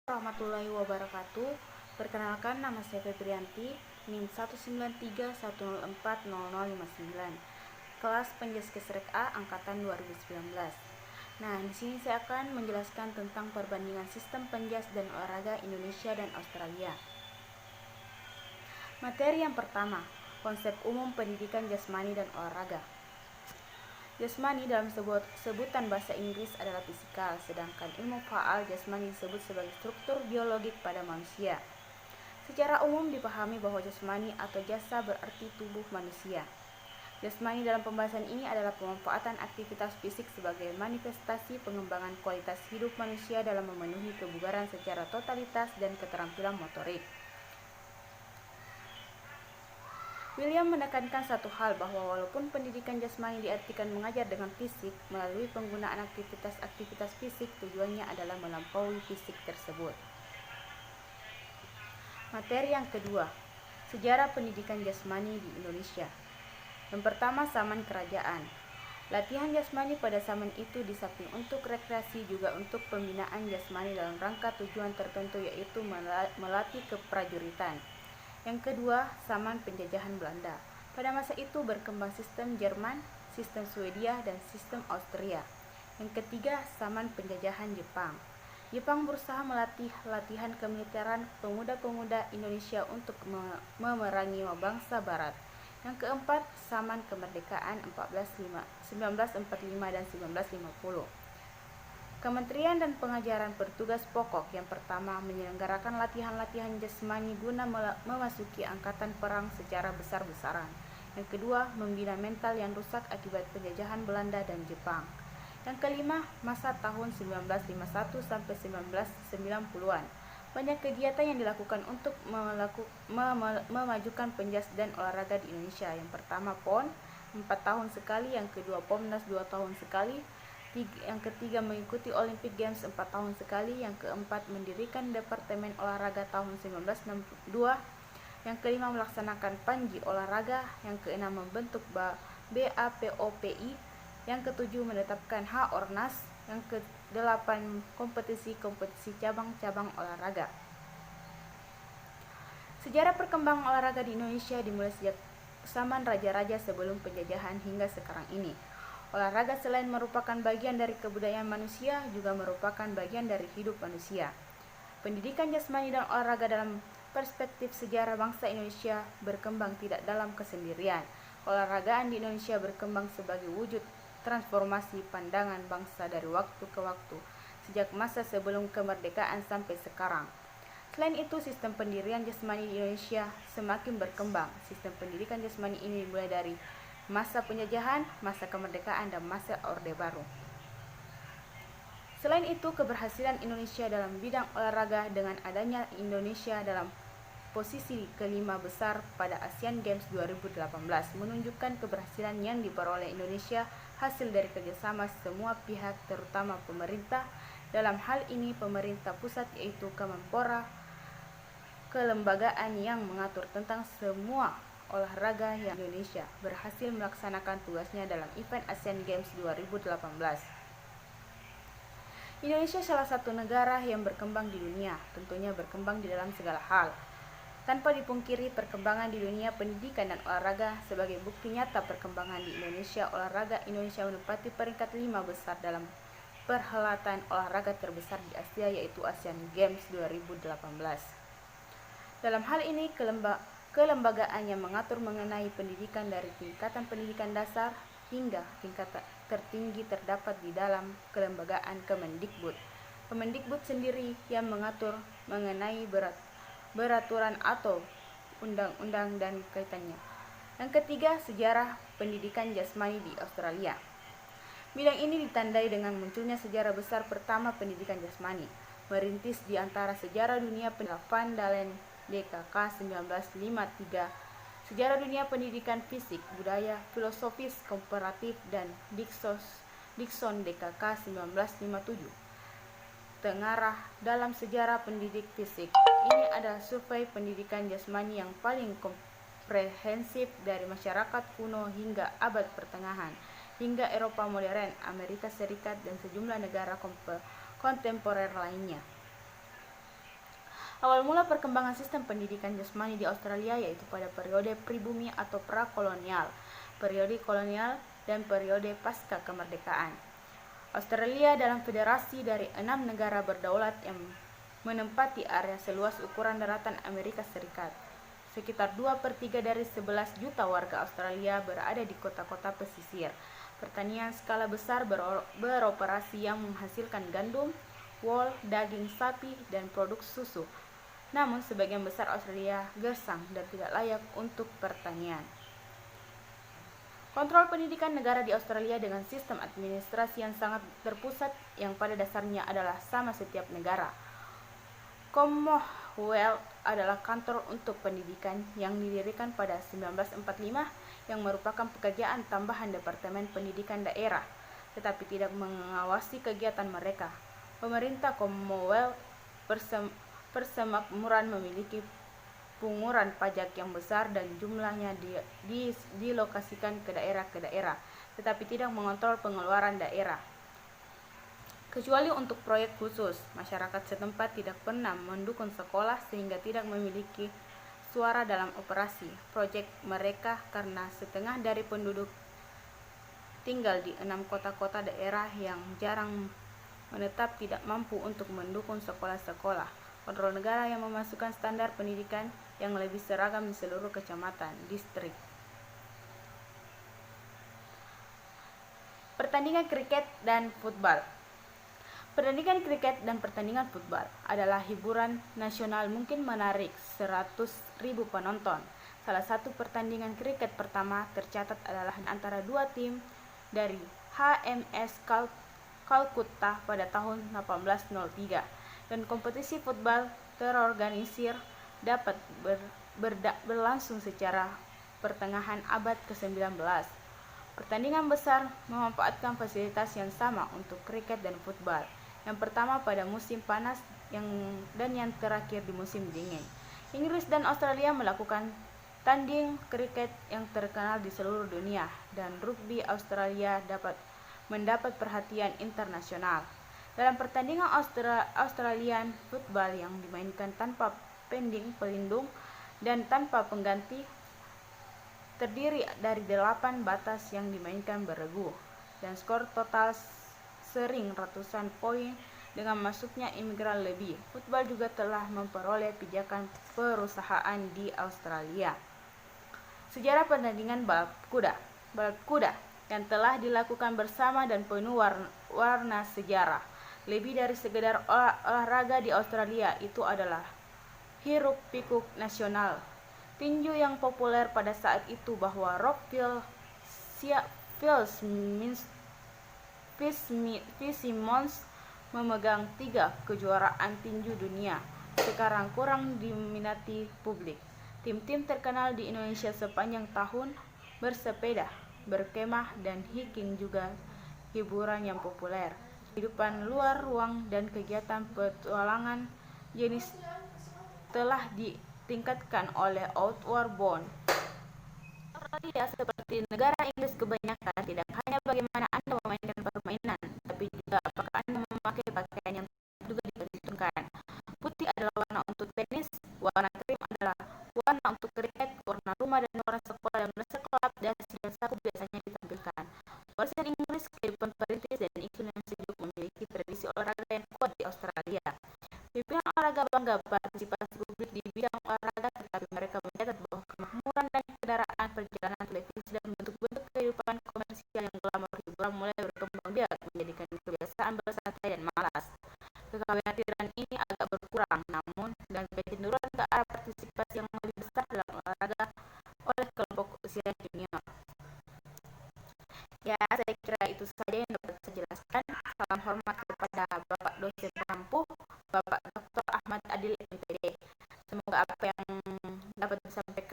Warahmatullahi wabarakatuh. Perkenalkan, nama saya Febrianti, NIM 19310400059, kelas Penjaskes Rek A angkatan 2019. Nah, di sini saya akan menjelaskan tentang perbandingan sistem penjas dan olahraga Indonesia dan Australia. Materi yang pertama, konsep umum pendidikan jasmani dan olahraga. Jasmani dalam sebutan bahasa Inggris adalah fisikal, sedangkan ilmu faal jasmani disebut sebagai struktur biologik pada manusia. Secara umum dipahami bahwa jasmani atau jasa berarti tubuh manusia. Jasmani dalam pembahasan ini adalah pemanfaatan aktivitas fisik sebagai manifestasi pengembangan kualitas hidup manusia dalam memenuhi kebugaran secara totalitas dan keterampilan motorik. William menekankan satu hal, bahwa walaupun pendidikan jasmani diartikan mengajar dengan fisik, melalui penggunaan aktivitas fisik, tujuannya adalah melampaui fisik tersebut. Materi yang kedua, sejarah pendidikan jasmani di Indonesia. Yang pertama, zaman kerajaan. Latihan jasmani pada zaman itu di samping untuk rekreasi juga untuk pembinaan jasmani dalam rangka tujuan tertentu, yaitu melatih keprajuritan. Yang kedua, zaman penjajahan Belanda. Pada masa itu berkembang sistem Jerman, sistem Swedia, dan sistem Austria. Yang ketiga, zaman penjajahan Jepang. Jepang berusaha melatih latihan kemiliteran pemuda-pemuda Indonesia untuk memerangi bangsa Barat. Yang keempat, zaman kemerdekaan 1945 dan 1950. Kementerian dan pengajaran bertugas pokok. Yang pertama, menyelenggarakan latihan-latihan jasmani guna memasuki angkatan perang secara besar-besaran. Yang kedua, membina mental yang rusak akibat penjajahan Belanda dan Jepang. Yang kelima, masa tahun 1951 sampai 1990-an. Banyak kegiatan yang dilakukan untuk memajukan penjas dan olahraga di Indonesia. Yang pertama, PON 4 tahun sekali. Yang kedua, POMNAS 2 tahun sekali. Yang ketiga, mengikuti Olympic Games 4 tahun sekali. Yang keempat, mendirikan Departemen Olahraga tahun 1962. Yang kelima, melaksanakan Panji Olahraga. Yang keenam, membentuk BAPOPI. Yang ketujuh, menetapkan HORNAS. Yang kedelapan, kompetisi cabang-cabang olahraga. Sejarah perkembangan olahraga di Indonesia dimulai sejak zaman raja-raja sebelum penjajahan hingga sekarang ini. Olahraga selain merupakan bagian dari kebudayaan manusia, juga merupakan bagian dari hidup manusia. Pendidikan jasmani dan olahraga dalam perspektif sejarah bangsa Indonesia berkembang tidak dalam kesendirian. Olahragaan di Indonesia berkembang sebagai wujud transformasi pandangan bangsa dari waktu ke waktu, sejak masa sebelum kemerdekaan sampai sekarang. Selain itu, sistem pendirian jasmani di Indonesia semakin berkembang. Sistem pendidikan jasmani ini dimulai dari masa penjajahan, masa kemerdekaan, dan masa Orde Baru. Selain itu, keberhasilan Indonesia dalam bidang olahraga dengan adanya Indonesia dalam posisi kelima besar pada Asian Games 2018 menunjukkan keberhasilan yang diperoleh Indonesia hasil dari kerjasama semua pihak, terutama pemerintah. Dalam hal ini pemerintah pusat, yaitu Kemenpora, kelembagaan yang mengatur tentang semua olahraga yang Indonesia berhasil melaksanakan tugasnya dalam event Asian Games 2018. Indonesia salah satu negara yang berkembang di dunia, tentunya berkembang di dalam segala hal. Tanpa dipungkiri, perkembangan di dunia pendidikan dan olahraga sebagai bukti nyata perkembangan di Indonesia. Olahraga Indonesia menempati peringkat 5 besar dalam perhelatan olahraga terbesar di Asia, yaitu Asian Games 2018. Dalam hal ini, kelembagaan yang mengatur mengenai pendidikan dari tingkatan pendidikan dasar hingga tingkat tertinggi terdapat di dalam kelembagaan Kemendikbud. Kemendikbud sendiri yang mengatur mengenai beraturan atau undang-undang dan kaitannya. Yang ketiga, sejarah pendidikan jasmani di Australia. Bidang ini ditandai dengan munculnya sejarah besar pertama pendidikan jasmani, merintis di antara sejarah dunia pendidikan Dalen DKK 1953, sejarah dunia pendidikan fisik, budaya, filosofis, komparatif, dan Dixon DKK 1957. Tengarah dalam sejarah pendidik fisik. Ini adalah survei pendidikan jasmani yang paling komprehensif dari masyarakat kuno hingga abad pertengahan, hingga Eropa modern, Amerika Serikat, dan sejumlah negara kontemporer lainnya. Awal mula perkembangan sistem pendidikan jasmani di Australia yaitu pada periode pribumi atau prakolonial, periode kolonial, dan periode pasca kemerdekaan. Australia dalam federasi dari 6 negara berdaulat yang menempati area seluas ukuran daratan Amerika Serikat. Sekitar 2/3 dari 11 juta warga Australia berada di kota-kota pesisir. Pertanian skala besar beroperasi yang menghasilkan gandum, wol, daging sapi, dan produk susu. Namun sebagian besar Australia gersang dan tidak layak untuk pertanian. Kontrol pendidikan negara di Australia dengan sistem administrasi yang sangat terpusat yang pada dasarnya adalah sama setiap negara. Commonwealth adalah kantor untuk pendidikan yang didirikan pada 1945 yang merupakan pekerjaan tambahan Departemen Pendidikan Daerah, tetapi tidak mengawasi kegiatan mereka. Pemerintah Commonwealth persemakmuran memiliki punguran pajak yang besar dan jumlahnya dilokasikan ke daerah, tetapi tidak mengontrol pengeluaran daerah. Kecuali untuk proyek khusus, masyarakat setempat tidak pernah mendukung sekolah sehingga tidak memiliki suara dalam operasi proyek mereka karena setengah dari penduduk tinggal di 6 kota-kota daerah yang jarang menetap tidak mampu untuk mendukung sekolah-sekolah. Kontrol negara yang memasukkan standar pendidikan yang lebih seragam di seluruh kecamatan, distrik. Pertandingan kriket dan futbal. Pertandingan kriket dan pertandingan futbal adalah hiburan nasional mungkin menarik 100.000 penonton. Salah satu pertandingan kriket pertama tercatat adalah antara dua tim dari HMS Calcutta pada tahun 1803. Dan kompetisi futbal terorganisir dapat berlangsung secara pertengahan abad ke-19. Pertandingan besar memanfaatkan fasilitas yang sama untuk kriket dan futbal. Yang pertama pada musim panas dan yang terakhir di musim dingin. Inggris dan Australia melakukan tanding kriket yang terkenal di seluruh dunia dan rugby Australia mendapat perhatian internasional. Dalam pertandingan Australian football yang dimainkan tanpa pelindung dan tanpa pengganti, terdiri dari 8 batas yang dimainkan beregu, dan skor total sering ratusan poin dengan masuknya imigran lebih. Football juga telah memperoleh pijakan perusahaan di Australia. Sejarah pertandingan balap kuda yang telah dilakukan bersama dan penuh warna sejarah. Lebih dari sekedar olahraga di Australia, itu adalah hiruk pikuk nasional. Tinju yang populer pada saat itu bahwa Rock Fitzsimmons memegang 3 kejuaraan tinju dunia. Sekarang kurang diminati publik. Tim-tim terkenal di Indonesia sepanjang tahun bersepeda, berkemah, dan hiking juga hiburan yang populer. Kehidupan luar ruang dan kegiatan petualangan jenis telah ditingkatkan oleh Outward Bound. Australia seperti negara Inggris kebanyakan tidak hanya bagaimana Anda memainkan permainan, tapi juga apakah Anda memakai pakaian yang juga diperhitungkan. Putih adalah warna untuk tenis, warna krim adalah warna untuk kriket, warna rumah dan warna sekolah dan dress klub dan saku biasanya ditampilkan. Warisan Inggris, kehidupan perintis, dan iklim yang sejuk memiliki tradisi olahraga yang kuat di Australia. Pimpinan olahraga bangga partisipasi publik di bidang olahraga, tetapi mereka mencatat bahwa kemakmuran dan kendaraan perjalanan televisi dan bentuk-bentuk kehidupan komersial yang glamor hiburan mulai berkembang biak menjadikan kebiasaan bersantai dan malas. Kekhawatiran ini agak berkurang, namun dengan kecenderungan ke arah partisipasi yang lebih besar dalam olahraga oleh kelompok usia junior. Ya, saya kira itu saja yang dapat saya jelaskan. Salam hormat kepada Bapak dosen pengampu, Bapak Dr. Ahmad Adil MPD. Semoga apa yang dapat disampaikan